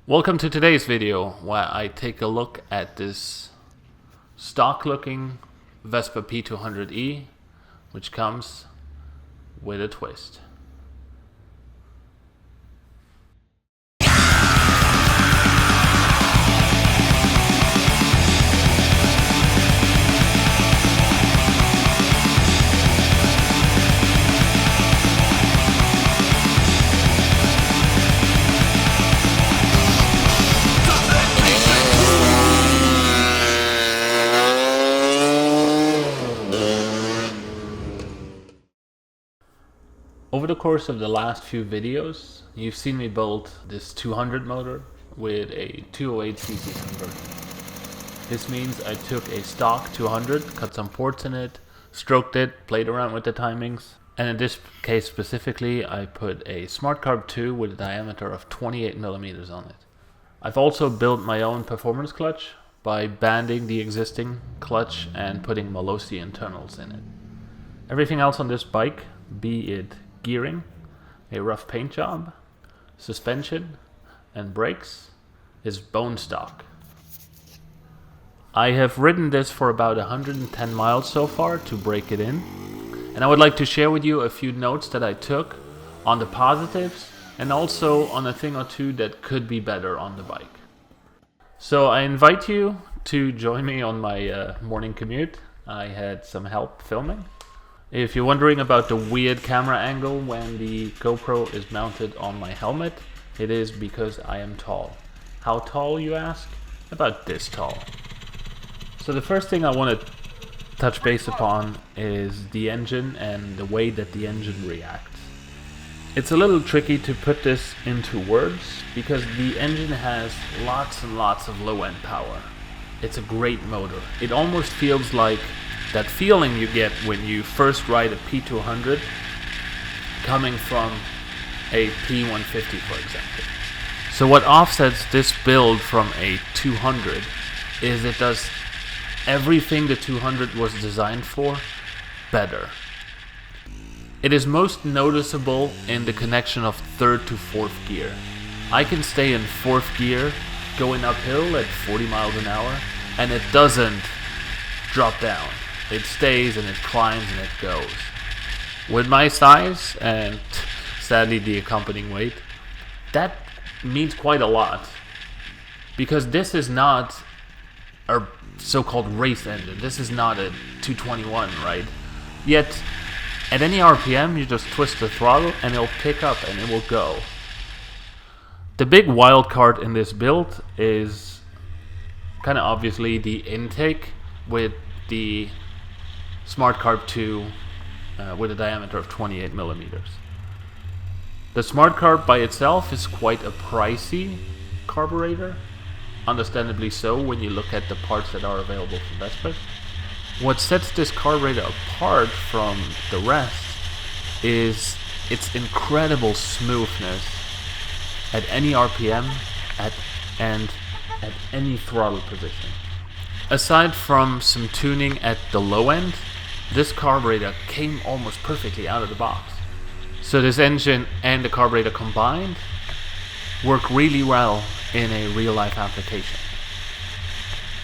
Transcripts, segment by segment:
Welcome to today's video where I take a look at this stock looking Vespa P200E, which comes with a twist. Over the course of the last few videos, you've seen me build this 200 motor with a 208cc converter. This means I took a stock 200, cut some ports in it, stroked it, played around with the timings, and in this case specifically, I put a Smart Carb 2 with a diameter of 28mm on it. I've also built my own performance clutch by banding the existing clutch and putting Malossi internals in it. Everything else on this bike, be it gearing, a rough paint job, suspension, and brakes, is bone stock. I have ridden this for about 110 miles so far to break it in, and I would like to share with you a few notes that I took on the positives and also on a thing or two that could be better on the bike. So I invite you to join me on my morning commute. I had some help filming. If you're wondering about the weird camera angle when the GoPro is mounted on my helmet, it is because I am tall. How tall, you ask? About this tall. So the first thing I want to touch base upon is the engine and the way that the engine reacts. It's a little tricky to put this into words because the engine has lots and lots of low-end power. It's a great motor. It almost feels like that feeling you get when you first ride a P200 coming from a P150, for example. So what offsets this build from a 200 is it does everything the 200 was designed for better. It is most noticeable in the connection of third to fourth gear. I can stay in fourth gear going uphill at 40 miles an hour and it doesn't drop down. It stays and it climbs and it goes. With my size and sadly the accompanying weight, that means quite a lot. Because this is not a so-called race engine. This is not a 221, right? Yet, at any RPM, you just twist the throttle and it'll pick up and it will go. The big wild card in this build is kind of obviously the intake with the Smart Carb 2 with a diameter of 28mm. The Smart Carb by itself is quite a pricey carburetor, understandably so when you look at the parts that are available from Vespa. What sets this carburetor apart from the rest is its incredible smoothness at any RPM and at any throttle position. Aside from some tuning at the low end, this carburetor came almost perfectly out of the box. So this engine and the carburetor combined work really well in a real-life application.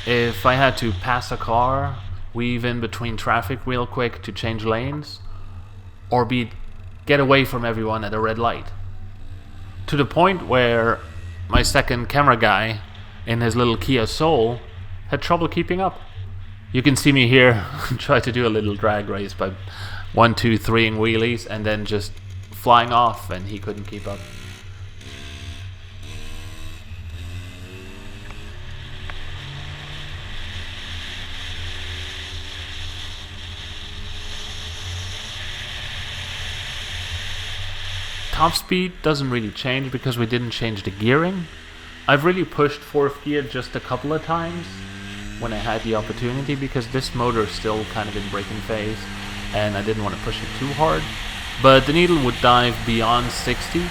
If I had to pass a car, weave in between traffic real quick to change lanes, or get away from everyone at a red light, to the point where my second camera guy in his little Kia Soul had trouble keeping up. You can see me here try to do a little drag race by 1, 2, 3 wheelies and then just flying off, and he couldn't keep up. Top speed doesn't really change because we didn't change the gearing. I've really pushed fourth gear just a couple of times when I had the opportunity because this motor is still kind of in braking phase and I didn't want to push it too hard. But the needle would dive beyond 60,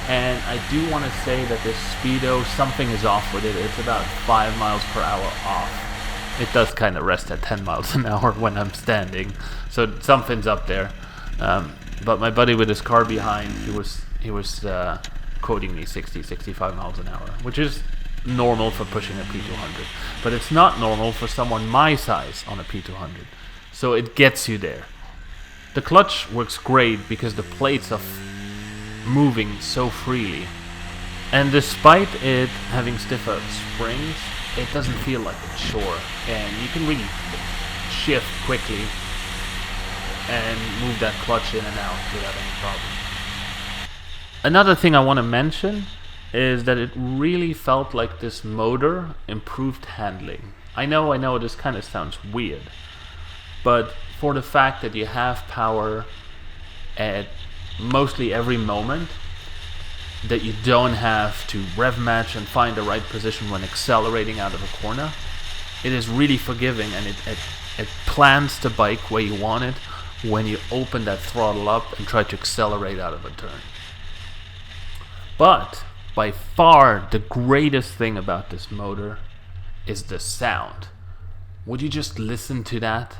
and I do want to say that this speedo, something is off with it. It's about 5 miles per hour off. It does kind of rest at 10 miles an hour when I'm standing, so something's up there. But my buddy with his car behind, he was quoting me 60, 65 miles an hour, which is normal for pushing a P200. But it's not normal for someone my size on a P200. So it gets you there. The clutch works great because the plates are moving so freely. And despite it having stiffer springs, it doesn't feel like a chore. And you can really shift quickly and move that clutch in and out without any problem. Another thing I want to mention is that it really felt like this motor improved handling. I know this kind of sounds weird, but for the fact that you have power at mostly every moment, that you don't have to rev match and find the right position when accelerating out of a corner, it is really forgiving, and it plans the bike where you want it when you open that throttle up and try to accelerate out of a turn. But by far the greatest thing about this motor is the sound. Would you just listen to that?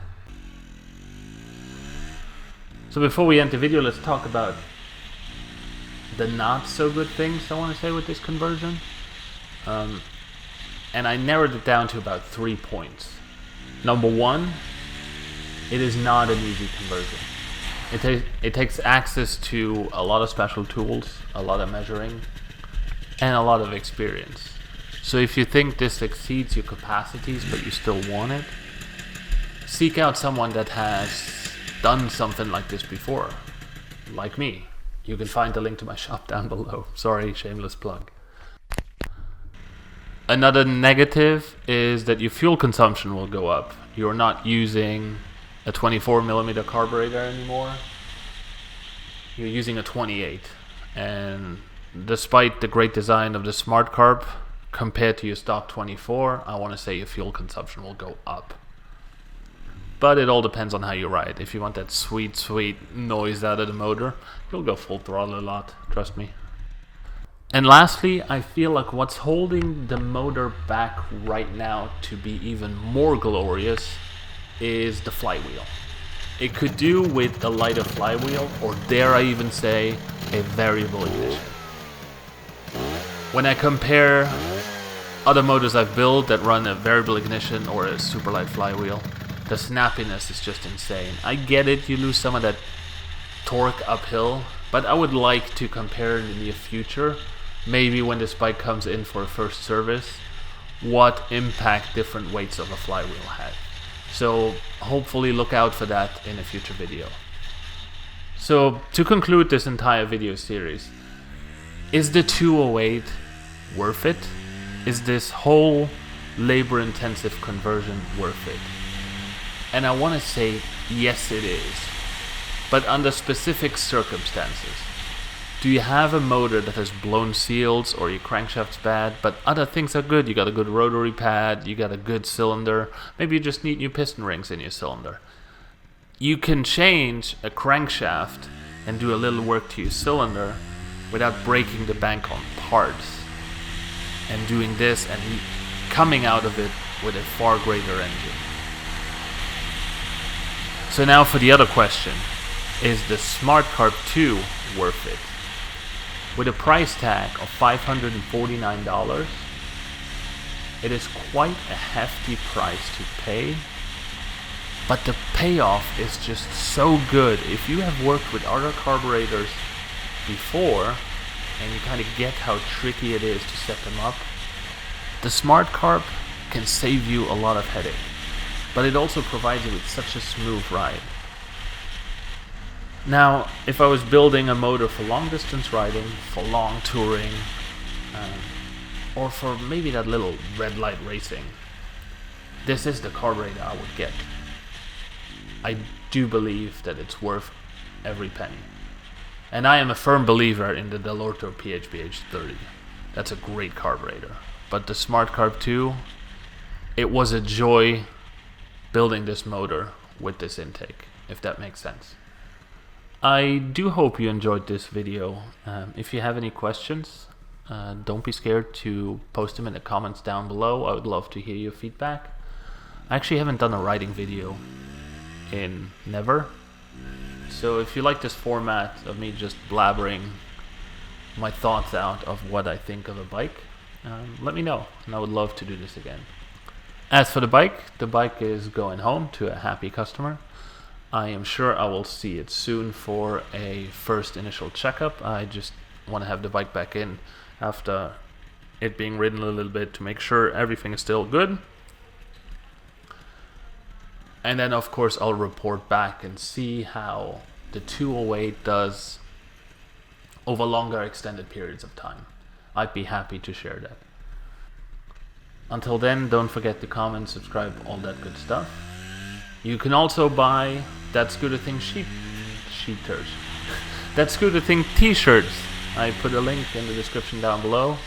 So before we end the video, let's talk about the not so good things I want to say with this conversion. And I narrowed it down to about 3 points. Number one, it is not an easy conversion. It takes access to a lot of special tools, a lot of measuring, and a lot of experience. So if you think this exceeds your capacities but you still want it, seek out someone that has done something like this before, like me. You can find the link to my shop down below. Sorry, shameless plug. Another negative is that your fuel consumption will go up. You're not using a 24mm carburetor anymore. You're using a 28. And despite the great design of the Smart Carb, compared to your stock 24, I want to say your fuel consumption will go up. But it all depends on how you ride. If you want that sweet, sweet noise out of the motor, you'll go full throttle a lot, trust me. And lastly, I feel like what's holding the motor back right now to be even more glorious is the flywheel. It could do with a lighter flywheel, or dare I even say, a variable ignition. When I compare other motors I've built that run a variable ignition or a super light flywheel, the snappiness is just insane. I get it, you lose some of that torque uphill, but I would like to compare in the near future, maybe when this bike comes in for a first service, what impact different weights of a flywheel had. So hopefully look out for that in a future video. So to conclude this entire video series, is the 208 worth it? Is this whole labor-intensive conversion worth it? And I want to say yes, it is, but under specific circumstances. Do you have a motor that has blown seals, or your crankshaft's bad, but other things are good? You got a good rotary pad, you got a good cylinder, maybe you just need new piston rings in your cylinder. You can change a crankshaft and do a little work to your cylinder without breaking the bank on parts, and doing this and coming out of it with a far greater engine. So now for the other question, is the Smart Carb 2 worth it? With a price tag of $549, it is quite a hefty price to pay, but the payoff is just so good. If you have worked with other carburetors before, and you kind of get how tricky it is to set them up, the Smart Carb can save you a lot of headache, but it also provides you with such a smooth ride. Now, if I was building a motor for long distance riding, for long touring, or for maybe that little red light racing, this is the carburetor I would get. I do believe that it's worth every penny. And I am a firm believer in the Delorto PHBH 30. That's a great carburetor. But the Smart Carb 2, it was a joy building this motor with this intake, if that makes sense. I do hope you enjoyed this video. If you have any questions, don't be scared to post them in the comments down below. I would love to hear your feedback. I actually haven't done a riding video in never. So if you like this format of me just blabbering my thoughts out of what I think of a bike, let me know, and I would love to do this again. As for the bike is going home to a happy customer. I am sure I will see it soon for a first initial checkup. I just want to have the bike back in after it being ridden a little bit to make sure everything is still good. And then of course I'll report back and see how the 208 does over longer extended periods of time. I'd be happy to share that. Until then, don't forget to comment, subscribe, all that good stuff. You can also buy That Scooter Thing sheeters. That Scooter Thing t-shirts. I put a link in the description down below.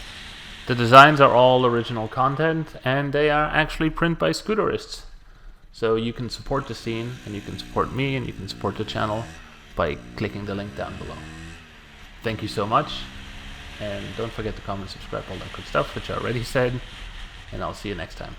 The designs are all original content, and they are actually printed by scooterists. So you can support the scene, and you can support me, and you can support the channel by clicking the link down below. Thank you so much, and don't forget to comment, subscribe, all that good stuff, which I already said, and I'll see you next time.